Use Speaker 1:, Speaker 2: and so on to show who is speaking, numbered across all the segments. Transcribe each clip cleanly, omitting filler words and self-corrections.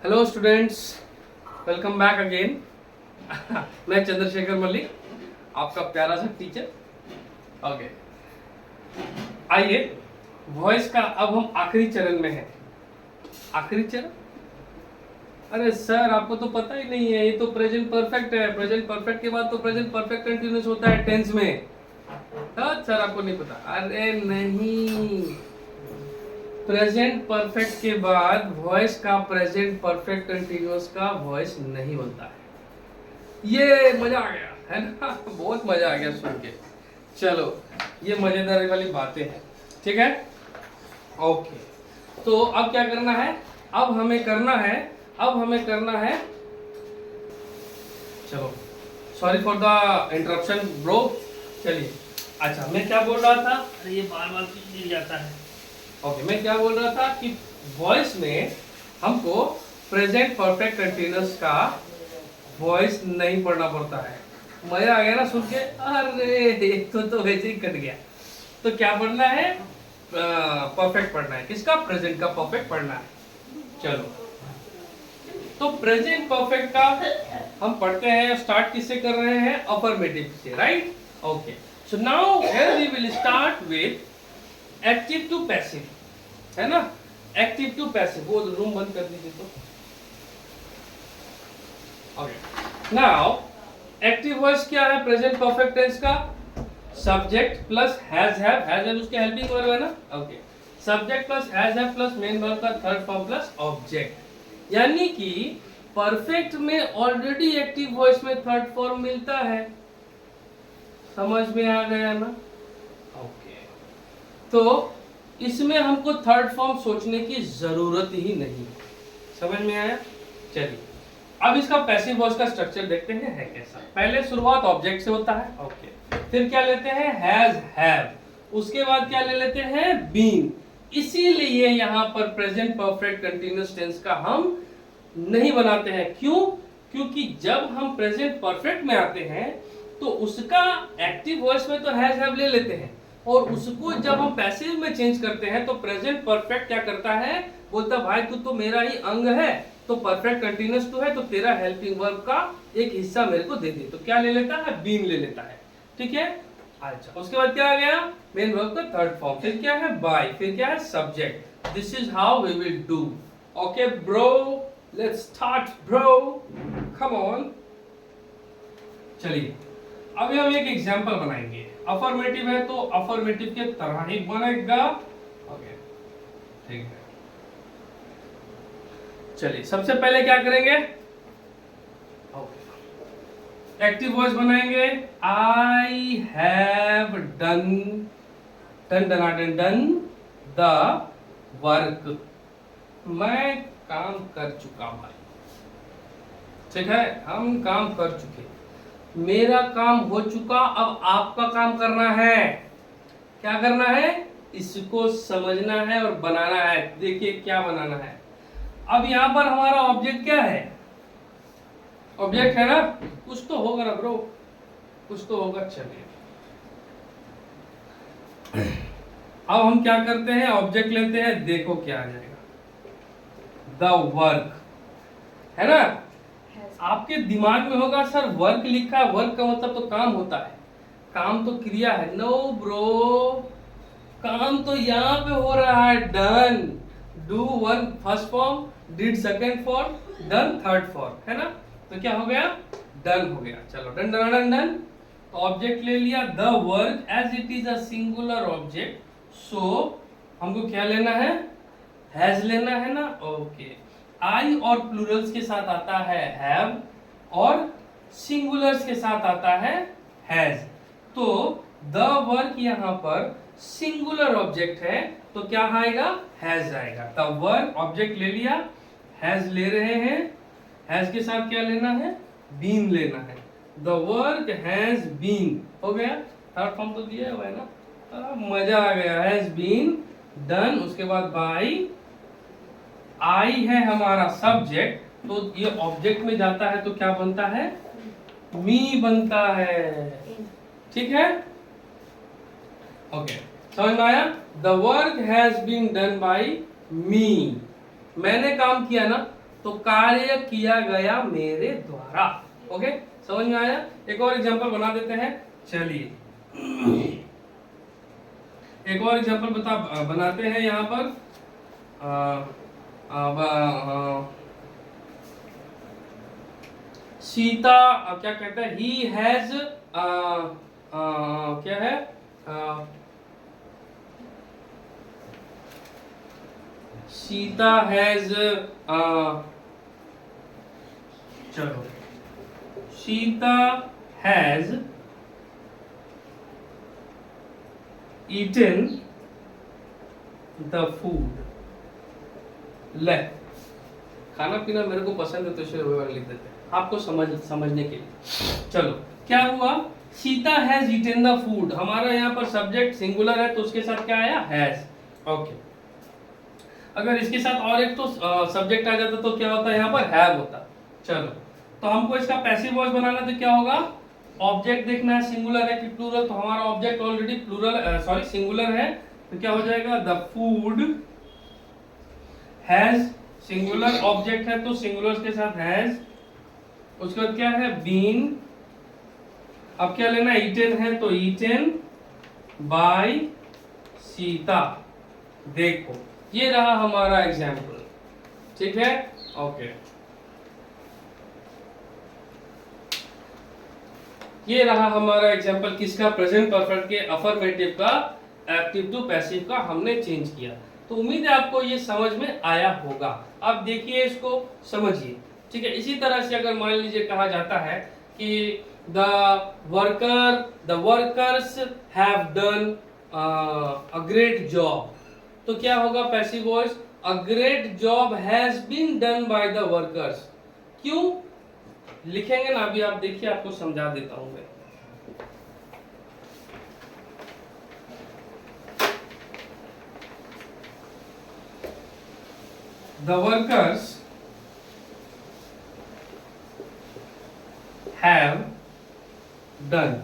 Speaker 1: Hello students, welcome back again. मैं चंद्रशेखर मल्लिक, आपका प्यारा सा टीचर। ओके, आइए, वॉइस का अब हम आखिरी चरण में हैं। आखिरी चरण? अरे सर, आपको तो पता ही नहीं है, ये तो प्रेजेंट परफेक्ट है। प्रेजेंट परफेक्ट के बाद तो प्रेजेंट परफेक्ट कंटिन्यूस होता है टेंस में। हाँ सर, आपको नहीं पता? अरे नहीं, प्रेजेंट परफेक्ट के बाद वॉइस का प्रेजेंट परफेक्ट कंटिन्यूअस का वॉइस नहीं बनता है। ये मजा आ गया है ना? बहुत मजा आ गया सुन के। चलो, ये मजेदार वाली बातें हैं, ठीक है? ओके, तो अब क्या करना है? अब हमें करना है, चलो, sorry for the interruption bro. चलिए, अच्छा, मैं क्या बोल रहा था? अरे ये बार बार गिर जाता है। ओके, मैं क्या बोल रहा था कि वॉइस में हमको प्रेजेंट परफेक्ट कंटिन्यूअस का वॉइस नहीं पढ़ना पड़ता है। मजा आ गया ना सुन के? अरे एक तो वैसे ही कट गया। तो क्या पढ़ना है? परफेक्ट पढ़ना है। किसका? प्रेजेंट का परफेक्ट पढ़ना है। चलो, तो प्रेजेंट परफेक्ट का हम पढ़ते हैं। स्टार्ट किससे कर रहे हैं? अफर्मेटिव से, right? Okay, so now here we will start with active to passive, है ना? Active to passive. वो रूम बंद कर दीजिए तो। ओके, नाउ एक्टिव वॉइस क्या है प्रेजेंट परफेक्ट टेंस का? सब्जेक्ट प्लस हैज हैव उसके हेल्पिंग वर्ब है ना? Okay, subject plus has have plus main verb का थर्ड फॉर्म प्लस ऑब्जेक्ट। यानी कि परफेक्ट में ऑलरेडी एक्टिव वॉइस में थर्ड फॉर्म मिलता है। समझ में आ गया ना? ओके, तो इसमें हमको थर्ड फॉर्म सोचने की जरूरत ही नहीं। समझ में आया? चलिए, अब इसका पैसिव वॉइस का स्ट्रक्चर देखते हैं है कैसा। पहले शुरुआत ऑब्जेक्ट से होता है। ओके, फिर क्या लेते हैं? Has have. उसके बाद क्या ले लेते हैं? बीन। इसीलिए यहाँ पर प्रेजेंट परफेक्ट कंटिन्यूअस टेंस का हम नहीं बनाते हैं। क्यों? क्योंकि जब हम प्रेजेंट परफेक्ट में आते हैं तो उसका एक्टिव वॉइस में तो हैज हैव ले लेते हैं, और उसको जब हम पैसिव में चेंज करते हैं तो प्रेजेंट परफेक्ट क्या करता है? बोलता भाई तू तो मेरा ही अंग है, तो परफेक्ट कंटिन्यूअस टू है, तो तेरा हेल्पिंग वर्ब का एक हिस्सा मेरे को दे दे। तो क्या ले लेता है? बीन ले लेता है। ठीक है? अच्छा, उसके बाद क्या आ गया? मेन वर्ब का थर्ड फॉर्म। फिर क्या है? बाय। फिर क्या है? Subject. This is how we will do. Okay bro, let's start bro, come on. चलिए, अभी हम एक एग्जांपल बनाएंगे। अफर्मेटिव है तो अफर्मेटिव के तरह ही बनेगा। ओके, ठीक है। चलिए, सबसे पहले क्या करेंगे? एक्टिव वॉइस बनाएंगे। I have done, done the work. मैं काम कर चुका भाई। ठीक है, हम काम कर चुके, मेरा काम हो चुका। अब आपका काम करना है। क्या करना है? इसको समझना है और बनाना है। देखिए क्या बनाना है। अब यहां पर हमारा ऑब्जेक्ट क्या है? ऑब्जेक्ट है ना? कुछ तो होगा ना ब्रो, कुछ तो होगा। चलिए, अब हम क्या करते हैं? ऑब्जेक्ट लेते हैं। देखो क्या आ जाएगा? द वर्क, है ना? आपके दिमाग में होगा सर वर्क लिखा, वर्क का मतलब तो काम होता है। काम तो क्रिया है। नो ब्रो, काम तो यहाँ पे हो रहा है। Done, do work first form, did second form, done third form, है ना? तो क्या हो गया? डन हो गया। चलो, डन डन डन डन। तो ऑब्जेक्ट ले लिया the work, as it is a singular object, so हमको क्या लेना है? हैज लेना है ना? ओके, आई और प्लूरल्स के साथ आता है हैव, और सिंगुलर्स के साथ आता है हैज। तो द वर्क यहाँ पर सिंगुलर ऑब्जेक्ट है, तो क्या आएगा? हैज आएगा। द वर्क ऑब्जेक्ट ले लिया, हैज ले रहे हैं। हैज के साथ क्या लेना है? बीन लेना है। द वर्क हैज बीन हो गया। थर्ड फॉर्म तो दिया हुआ है ना? मजा आ गया। Has been done. उसके बाद बाय, आई है हमारा सब्जेक्ट, तो ये ऑब्जेक्ट में जाता है तो क्या बनता है? मी बनता है। ठीक है? ओके, समझ में आया? The work has been done by me. मैंने काम किया ना, तो कार्य किया गया मेरे द्वारा। ओके, समझ में आया? एक और एग्जांपल बना देते हैं, चलिए एक और एग्जांपल बनाते हैं यहाँ पर। सीता क्या कहते हैं, ही हैज क्या है, सीता हैज, चलो, Sita has eaten the food। ले, खाना पीना मेरे को पसंद है तो इसलिए वो लिख देते हैं आपको समझने के लिए। चलो, क्या हुआ, Sita has eaten the food, हमारा यहाँ पर सब्जेक्ट सिंगुलर है तो उसके साथ क्या आया, हैज। ओके, अगर इसके साथ और एक तो सब्जेक्ट आ जाता तो क्या होता है, यहाँ पर हैव होता। चलो, तो हमको इसका पैसिव वॉइस बनाना तो क्या होगा, ऑब्जेक्ट देखना है सिंगुलर है कि प्लूरल, तो हमारा ऑब्जेक्ट ऑलरेडी प्लूरल सिंगुलर है, तो क्या हो जाएगा, the food has, singular object है तो सिंगुलर के साथ हैज, उसके बाद क्या है, बीन, अब क्या लेना, ईटेन है तो ईटेन बाय सीता। देखो, ये रहा हमारा एग्जाम्पल, ठीक है। ओके, ये रहा हमारा एग्जाम्पल किसका, प्रेजेंट परफेक्ट के अफर्मेटिव का एक्टिव टू पैसिव का हमने चेंज किया। तो उम्मीद है आपको ये समझ में आया होगा। अब देखिए, इसको समझिए, ठीक है। इसी तरह से अगर मान लीजिए कहा जाता है कि the workers have done a great job, तो क्या होगा passive voice, a great job has been done by the workers. क्यों लिखेंगे ना, अभी आप देखिए, आपको समझा देता हूं मैं। The workers have done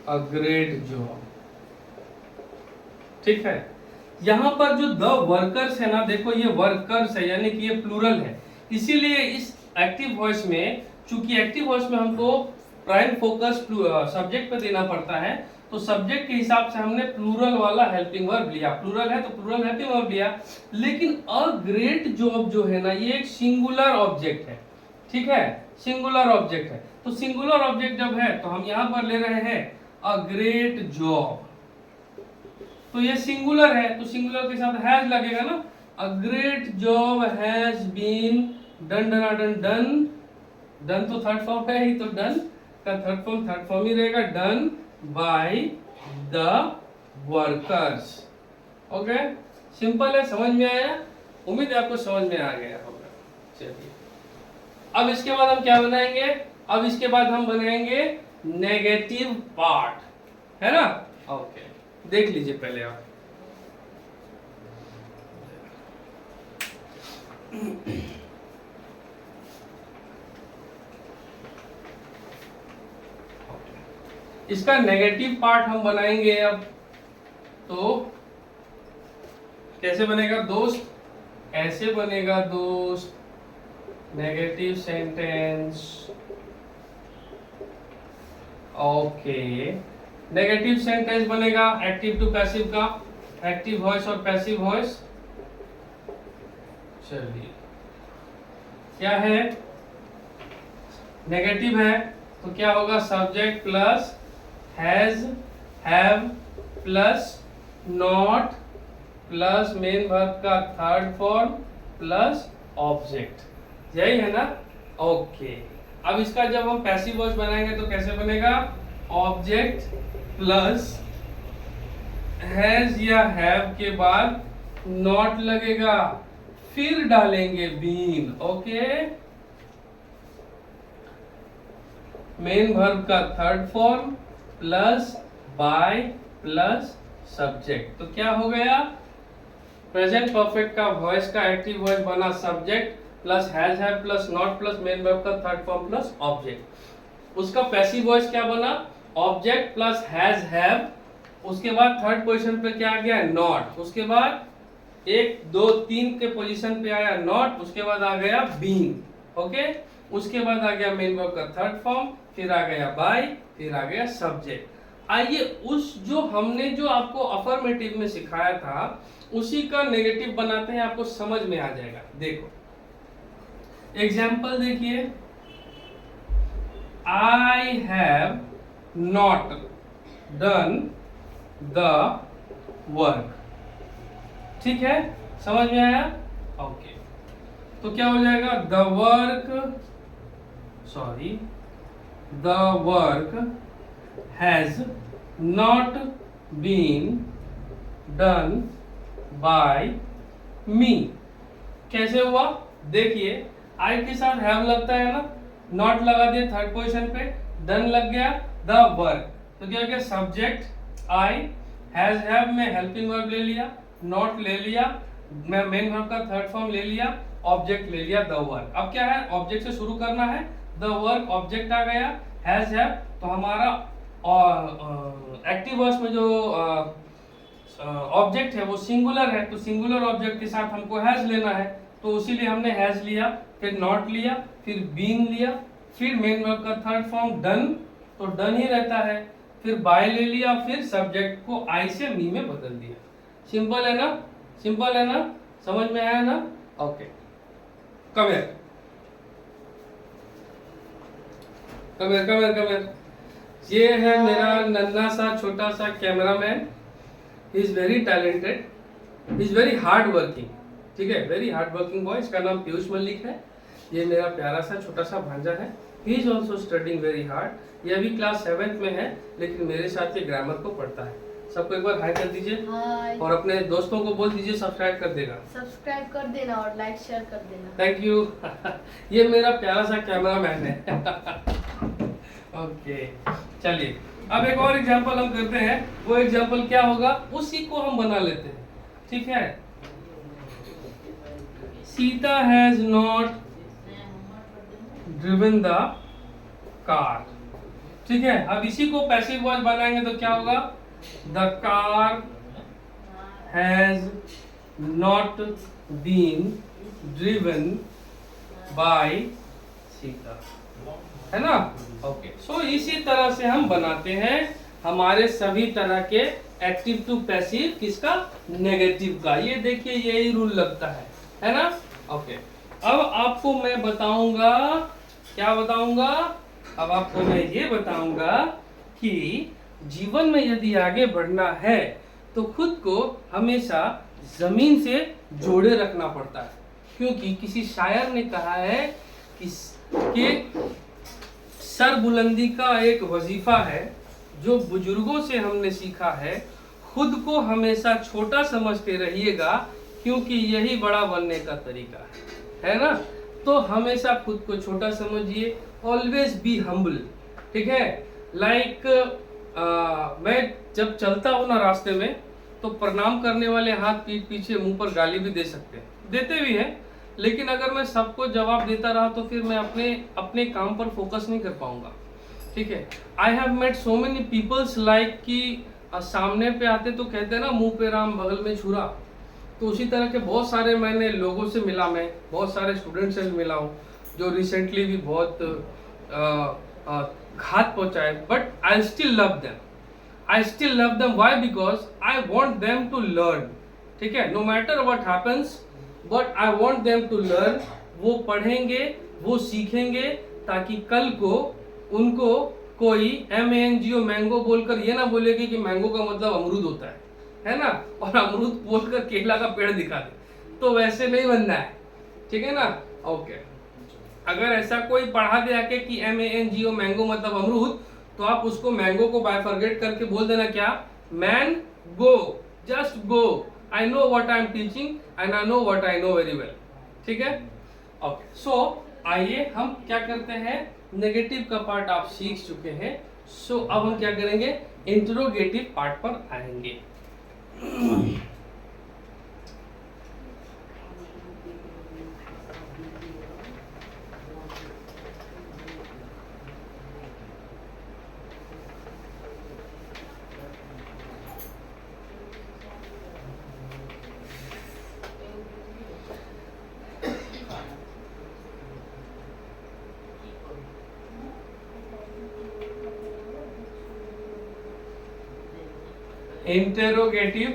Speaker 1: a great job, ठीक है। यहां पर जो द वर्कर्स है ना, देखो ये वर्कर्स है यानी कि ये प्लूरल है, इसीलिए इस एक्टिव वॉइस में, चूंकि एक्टिव वॉइस में हमको प्राइम फोकस सब्जेक्ट पे देना पड़ता है, तो सब्जेक्ट के हिसाब से हमने प्लूरल वाला हेल्पिंग वर्ब लिया, प्लूरल है तो प्लूरल हेल्पिंग वर्ब लिया। लेकिन अ ग्रेट जॉब जो है ना, ये एक सिंगुलर ऑब्जेक्ट है, ठीक है, सिंगुलर ऑब्जेक्ट है। तो सिंगुलर ऑब्जेक्ट जब है तो हम यहां पर ले रहे हैं अ ग्रेट जॉब, तो ये सिंगुलर है तो सिंगुलर के साथ हैज लगेगा ना, a great job has been done, done done तो थर्ड फॉर्म है ही, तो डन का थर्ड फॉर्म ही रहेगा, done by the workers. Okay, simple है, समझ में आया? उम्मीद है आपको समझ में आ गया होगा। चलिए, अब इसके बाद हम क्या बनाएंगे, अब इसके बाद हम बनाएंगे नेगेटिव पार्ट, है ना। ओके, देख लीजिए पहले आप। इसका नेगेटिव पार्ट हम बनाएंगे अब, तो कैसे बनेगा दोस्त, ऐसे बनेगा दोस्त, negative sentence. Okay, negative sentence बनेगा एक्टिव टू पैसिव का, एक्टिव वॉइस और पैसिव वॉइस। चलिए, क्या है, नेगेटिव है तो क्या होगा, subject plus has, have plus not plus main verb का थर्ड फॉर्म प्लस ऑब्जेक्ट, यही है ना। ओके, अब इसका जब हम पैसिव वॉइस बनाएंगे तो कैसे बनेगा, ऑब्जेक्ट प्लस हैज या हैव के बाद नॉट लगेगा, फिर डालेंगे बीन। ओके, मेन वर्ब का third form plus by plus subject, तो क्या हो गया, प्रेजेंट परफेक्ट का वॉइस का एक्टिव वॉइस बना subject plus has, have plus not plus main verb का थर्ड फॉर्म प्लस ऑब्जेक्ट। उसका पैसिव वॉइस क्या बना, ऑब्जेक्ट प्लस हैज, हैव, उसके बाद थर्ड पोजीशन पे क्या आ गया, नॉट, उसके बाद 1 2 3 के पोजीशन पे आया नॉट, उसके बाद आ गया बीइंग, ओके। उसके बाद आ गया मेन वर्ब का थर्ड फॉर्म, फिर आ गया बाय, फिर आ गया सब्जेक्ट। आइए उस जो हमने जो आपको अफर्मेटिव में सिखाया था उसी का नेगेटिव बनाते हैं, आपको समझ में आ जाएगा। देखो एग्जाम्पल देखिए, I have not done the work, ठीक है, समझ में आया? ओके, तो क्या हो जाएगा, the work has not been done by me. कैसे हुआ? देखिए आई के साथ हैव लगता है ना, नॉट लगा दिया थर्ड पोजीशन पे, डन लग गया द वर्क, तो क्या हो गया, सब्जेक्ट आई, हैज हैव में हेल्पिंग वर्ब ले लिया, नॉट ले लिया, मैं मेन वर्ब का थर्ड फॉर्म ले लिया, ऑब्जेक्ट ले लिया द वर्क। अब क्या है, ऑब्जेक्ट से शुरू करना है, द वर्क ऑब्जेक्ट आ गया, हैज हैव तो हमारा एक्टिव वर्ब्स में जो ऑब्जेक्ट है वो सिंगुलर है, तो सिंगुलर ऑब्जेक्ट के साथ हमको हैज लेना है, तो इसीलिए हमने हैज लिया, फिर नॉट लिया, फिर बीन लिया, फिर मेन वर्ब का थर्ड फॉर्म डन, तो डन ही रहता है, फिर बाय ले लिया, फिर सब्जेक्ट को आई से मी में बदल दिया। सिंपल है ना, सिंपल है ना, समझ में आया ना? Okay, come here, come here, come here, come here. ये है मेरा नन्हा सा छोटा सा cameraman, he is very talented, he is very hard working, ठीक है, वेरी हार्ड वर्किंग बॉय। इसका नाम पीयूष मल्लिक है। ये मेरा प्यारा सा छोटा सा भांजा है, he is also studying very hard. ये अभी क्लास 7th में है, लेकिन मेरे साथ ये ग्रामर को पढ़ता है। सबको एक बार हाई कर दीजिए, और अपने दोस्तों को बोल दीजिए सब्सक्राइब कर देगा,
Speaker 2: सब्सक्राइब कर देना और लाइक शेयर कर देना।
Speaker 1: Thank you. ये मेरा प्यारा सा कैमरामैन है। ओके, चलिए अब एक और एग्जांपल हम करते हैं। वो एग्जांपल क्या होगा, उसी को हम बना लेते हैं, ठीक है। Sita has not driven the car, ठीक है। अब इसी को पैसिव वॉइस बनाएंगे तो क्या होगा, the car has not been driven by Sita, है ना? ओके, सो इसी तरह से हम बनाते हैं हमारे सभी तरह के एक्टिव टू पैसिव, किसका, नेगेटिव का। ये देखिए यही रूल लगता है ना? ओके, अब आपको मैं बताऊंगा, क्या बताऊंगा, अब आपको मैं ये बताऊंगा कि जीवन में यदि आगे बढ़ना है तो खुद को हमेशा जमीन से जोड़े रखना पड़ता है, क्योंकि किसी शायर ने कहा है कि सर बुलंदी का एक वजीफा है जो बुजुर्गों से हमने सीखा है, खुद को हमेशा छोटा समझते रहिएगा क्योंकि यही बड़ा बनने का तरीका है ना? तो हमेशा खुद को छोटा समझिए, ऑलवेज बी हम्बल, ठीक है। लाइक मैं जब चलता हूँ ना रास्ते में, तो प्रणाम करने वाले हाथ पीठ पीछे मुंह पर गाली भी दे सकते हैं, देते भी हैं, लेकिन अगर मैं सबको जवाब देता रहा तो फिर मैं अपने काम पर फोकस नहीं कर पाऊंगा, ठीक है। I have met so many peoples like कि सामने पे आते तो कहते हैं ना मुंह पे राम बगल में छुरा, तो उसी तरह के बहुत सारे मैंने लोगों से मिला, मैं बहुत सारे स्टूडेंट से मिला हूँ जो रिसेंटली भी बहुत घात पहुंचाए, but I still love them, I still love them. Why? Because I want them to learn, ठीक है, no matter what happens, but I want them to learn. वो पढ़ेंगे, वो सीखेंगे, ताकि कल को उनको कोई MANGO मैंगो बोलकर ये ना बोलेगी कि मैंगो का मतलब अमरूद होता है ना, और अमरूद बोलकर केला का पेड़ दिखा दे, तो वैसे नहीं बनना है, ठीक है ना? ओके, अगर ऐसा कोई पढ़ा दे आके कि MANGO मैंगो मतलब अमरूद, तो आप उसको मैंगो को बाइफरगेट करके बोल देना, क्या, man go, just go, I know what I am teaching and I know what I know very well, ठीक है? ओके, सो आइए हम क्या करते हैं, नेगेटिव का पार्ट आप सीख चुके हैं, सो अब हम क्या करेंगे, इंट्रोगेटिव पार्ट पर आएंगे। Interrogative,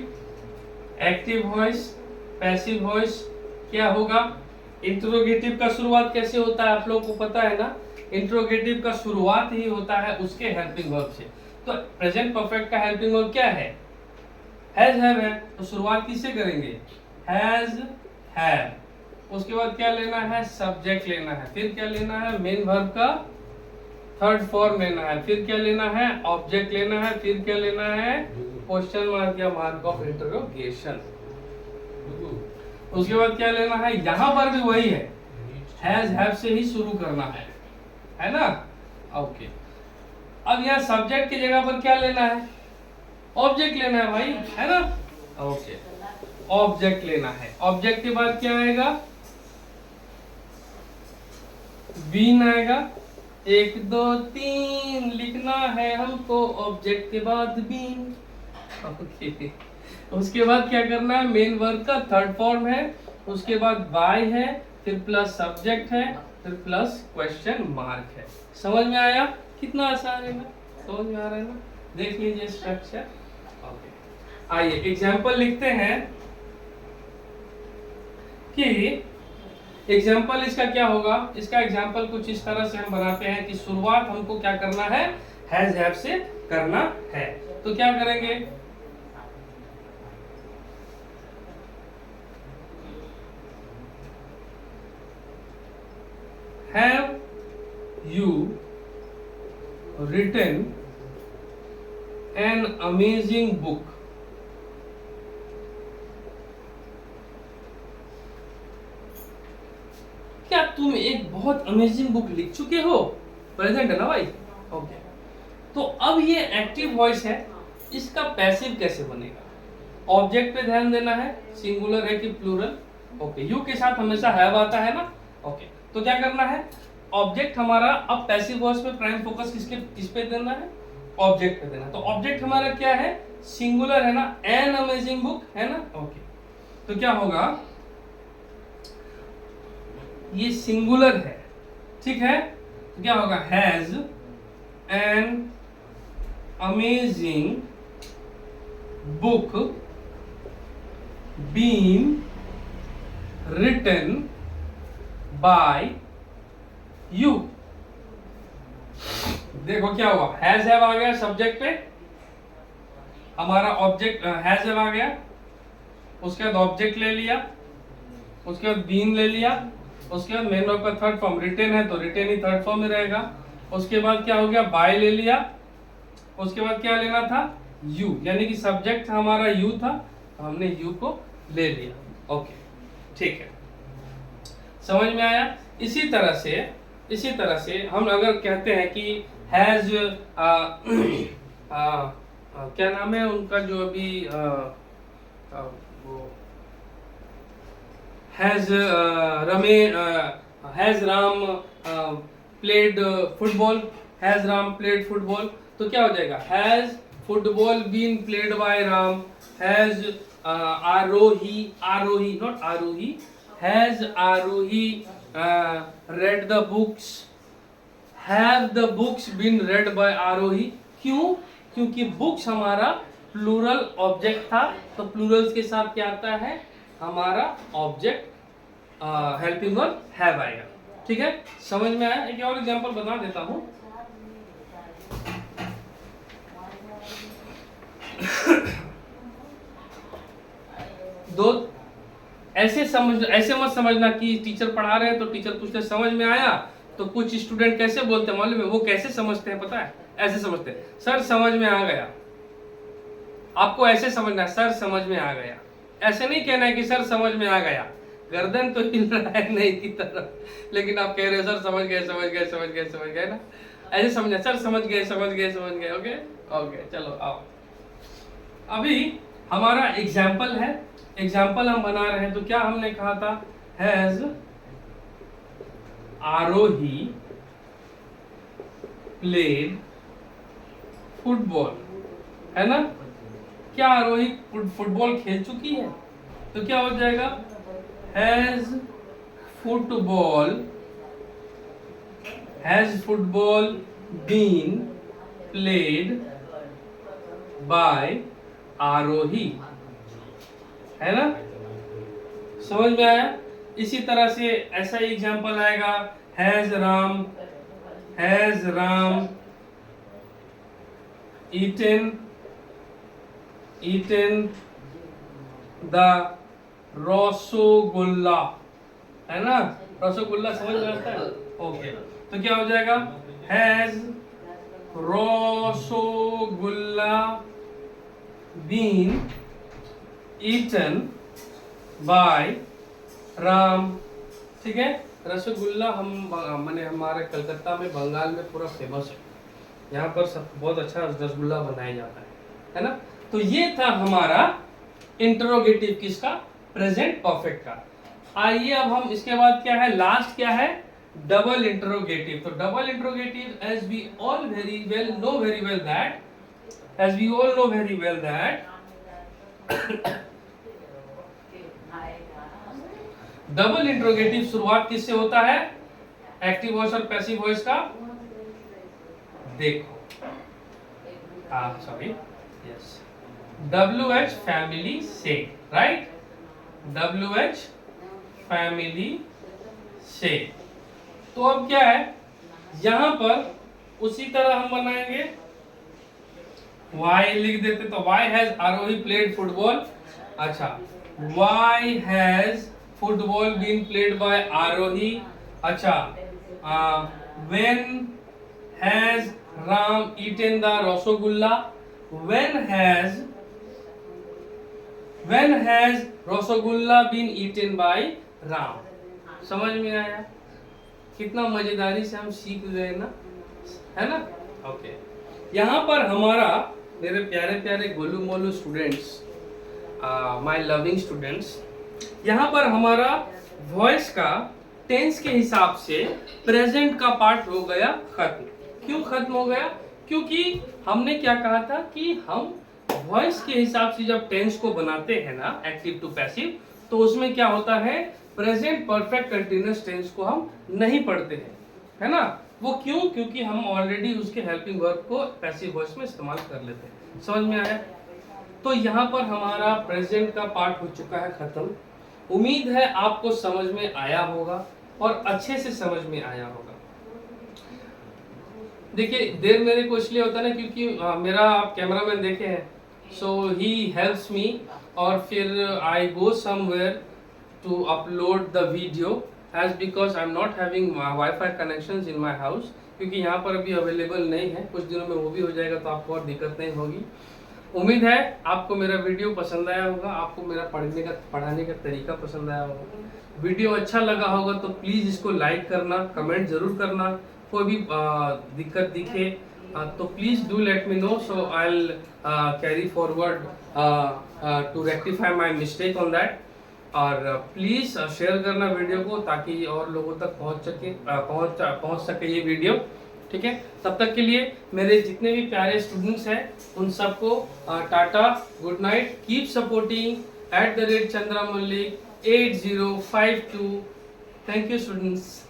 Speaker 1: active voice, passive voice क्या होगा? इंट्रोगेटिव का शुरुआत कैसे होता है आप लोग को पता है ना? इंट्रोगेटिव का शुरुआत ही होता है उसके हेल्पिंग वर्ब से। तो प्रेजेंट परफेक्ट का हेल्पिंग वर्ब क्या है? हैज हैव है। तो शुरुआत किससे करेंगे? Has have. उसके बाद क्या लेना है? सब्जेक्ट लेना है। फिर क्या लेना है? मेन वर्ब का थर्ड फॉर्म लेना है। फिर क्या लेना है? ऑब्जेक्ट लेना है। फिर क्या लेना है? क्वेश्चन मार्क या मार्क ऑफ इंटरोगेशन। उसके बाद क्या लेना है? यहां पर भी वही है, हैज हैव से ही शुरू करना है ना? ओके। अब यहाँ सब्जेक्ट की जगह पर क्या लेना है? ऑब्जेक्ट लेना है भाई, है ना? ओके, ऑब्जेक्ट लेना है। ऑब्जेक्ट के बाद क्या आएगा? बीन आएगा। 1 2 3 लिखना है हमको, ऑब्जेक्ट के बाद बीन। ओके। उसके बाद क्या करना है? मेन वर्ब का थर्ड फॉर्म है, उसके बाद बाय है, फिर प्लस सब्जेक्ट है, फिर प्लस क्वेश्चन मार्क है। समझ में आया? कितना आसान है ना? समझ में आ रहा है ना? देख लीजिए स्ट्रक्चर। ओके, आइए एग्जाम्पल लिखते हैं कि एग्जाम्पल इसका क्या होगा। इसका एग्जाम्पल कुछ इस तरह से हम बनाते हैं कि शुरुआत हमको क्या करना है? हैज हैव से करना है। तो क्या करेंगे? Have you written an amazing book? क्या तुम एक बहुत अमेजिंग बुक लिख चुके हो? प्रेजेंट है ना भाई? ओके। तो अब ये एक्टिव वॉइस है, इसका पैसिव कैसे बनेगा? ऑब्जेक्ट पे ध्यान देना है, सिंगुलर है कि प्लूरल? ओके, यू के साथ हमेशा हैव आता है ना? ओके, तो क्या करना है? ऑब्जेक्ट हमारा अब पैसिव वॉइस में प्राइम फोकस किस पे देना है? ऑब्जेक्ट पे देना। तो ऑब्जेक्ट हमारा क्या है? सिंगुलर है ना? एन अमेजिंग बुक है ना? ओके, तो क्या होगा? ये सिंगुलर है, ठीक है? तो क्या होगा? Has an amazing book been written by you. देखो क्या हुआ? हैज हैव आ गया सब्जेक्ट पे, हमारा ऑब्जेक्ट हैज हैव आ गया, उसके बाद ऑब्जेक्ट ले लिया, उसके बाद बीन ले लिया, उसके बाद मेन वर्ब का थर्ड फॉर्म रिटेन है तो रिटेन ही थर्ड फॉर्म में रहेगा। उसके बाद क्या हो गया? बाय ले लिया। उसके बाद क्या लेना था? यू, यानी कि सब्जेक्ट हमारा यू था तो हमने यू को ले लिया। ओके, ठीक है, समझ में आया? इसी तरह से हम अगर कहते हैं कि हैज क्या नाम है उनका जो अभी वो has Ram played football, has Ram played football, तो क्या हो जाएगा? Has football been played by Ram, has Aarohi not Aarohi, has Aarohi read the books, have the books been read by Aarohi? क्यों? क्योंकि बुक्स हमारा प्लूरल ऑब्जेक्ट था, तो प्लूरल्स के साथ क्या आता है? हमारा ऑब्जेक्ट हेल्पिंग वर्ब हैव आएगा। ठीक है, समझ में आया? एक और एग्जांपल बता देता हूं। दो ऐसे मत समझना कि टीचर पढ़ा रहे हैं तो टीचर पूछते समझ में आया, तो कुछ स्टूडेंट कैसे बोलते हैं मालूम है? वो कैसे समझते हैं पता है? ऐसे समझते हैं, सर समझ में आ गया। आपको ऐसे समझना है, सर समझ में आ गया। ऐसे नहीं कहना है कि सर समझ में आ गया, गर्दन तो हिल रहा है नहीं की तरफ, लेकिन आप कह रहे हो सर समझ गए ना? ऐसे समझना, सर समझ गए। ओके, चलो आओ। अभी हमारा एग्जाम्पल है, एग्जाम्पल हम बना रहे हैं, तो क्या हमने कहा था? हैज आरोही प्लेड फुटबॉल, है ना? क्या आरोही फुटबॉल खेल चुकी है? तो क्या हो जाएगा? Has football been played by Arohi, है ना, समझ में आया। इसी तरह से ऐसा ही एग्जाम्पल आएगा, has Ram eaten the rasgulla, है ना, रसगुल्ला समझ में आता है। ओके, तो क्या हो जाएगा, has rasgulla been eaten by Ram. ठीक है, रसगुल्ला हम माने हमारे कलकत्ता में, बंगाल में पूरा फेमस है, यहाँ पर सब बहुत अच्छा रसगुल्ला बनाया जाता है ना। तो ये था हमारा इंटरोगेटिव किसका, प्रेजेंट परफेक्ट का। आइए अब हम इसके बाद क्या है, लास्ट क्या है, डबल इंटरोगेटिव। तो double interrogative, as we all know very well that double interrogative शुरुआत किससे होता है, एक्टिव वॉइस और पैसिव वॉइस का। देखो सॉरी, यस, WH फैमिली से, राइट, WH फैमिली से। तो अब क्या है, यहां पर उसी तरह हम बनाएंगे, Y लिख देते, तो Y has Arohi played football. अच्छा, Y has football been played by Arohi. अच्छा, when has Ram eaten the rasgulla? When has rasgulla been eaten by Ram? समझ में आया, कितना मजेदारी से हम सीख गए ना, है ना। ओके, यहाँ पर हमारा, मेरे प्यारे प्यारे Golu Molu students, my loving students, यहाँ पर हमारा वॉइस का टेंस के हिसाब से प्रेजेंट का पार्ट हो गया खत्म। क्यों खत्म हो गया, क्योंकि हमने क्या कहा था कि हम वॉइस के हिसाब से जब टेंस को बनाते हैं ना, एक्टिव टू पैसिव, तो उसमें क्या होता है, प्रेजेंट परफेक्ट कंटिन्यूअस टेंस को हम नहीं पढ़ते हैं, है ना। वो क्यों, क्योंकि हम ऑलरेडी उसके हेल्पिंग वर्ब को पैसिव वॉइस में इस्तेमाल कर लेते हैं। समझ में आया। तो यहाँ पर हमारा प्रेजेंट का पार्ट हो चुका है खत्म। उम्मीद है आपको समझ में आया होगा और अच्छे से समझ में आया होगा। देखिए, देर मेरे को इसलिए होता है ना, क्योंकि मेरा आप कैमरामैन देखे हैं, सो ही हेल्प्स मी, और फिर I go somewhere to upload the video, as because I am not having wifi connections in my house, क्योंकि यहाँ पर अभी अवेलेबल नहीं है। कुछ दिनों में वो भी हो जाएगा, तो आपको और दिक्कत नहीं होगी। उम्मीद है आपको मेरा वीडियो पसंद आया होगा, आपको मेरा पढ़ाने का तरीका पसंद आया होगा। वीडियो अच्छा लगा होगा तो प्लीज़ इसको लाइक करना, कमेंट जरूर करना। कोई भी दिक्कत दिखे तो please do let me know, so I will carry forward to rectify my mistake on that. और प्लीज़ शेयर करना वीडियो को, ताकि और लोगों तक पहुंच सके ये वीडियो। ठीक है, तब तक के लिए मेरे जितने भी प्यारे स्टूडेंट्स हैं उन सबको Tata, good night, keep supporting @chandramallik8052। Thank you students.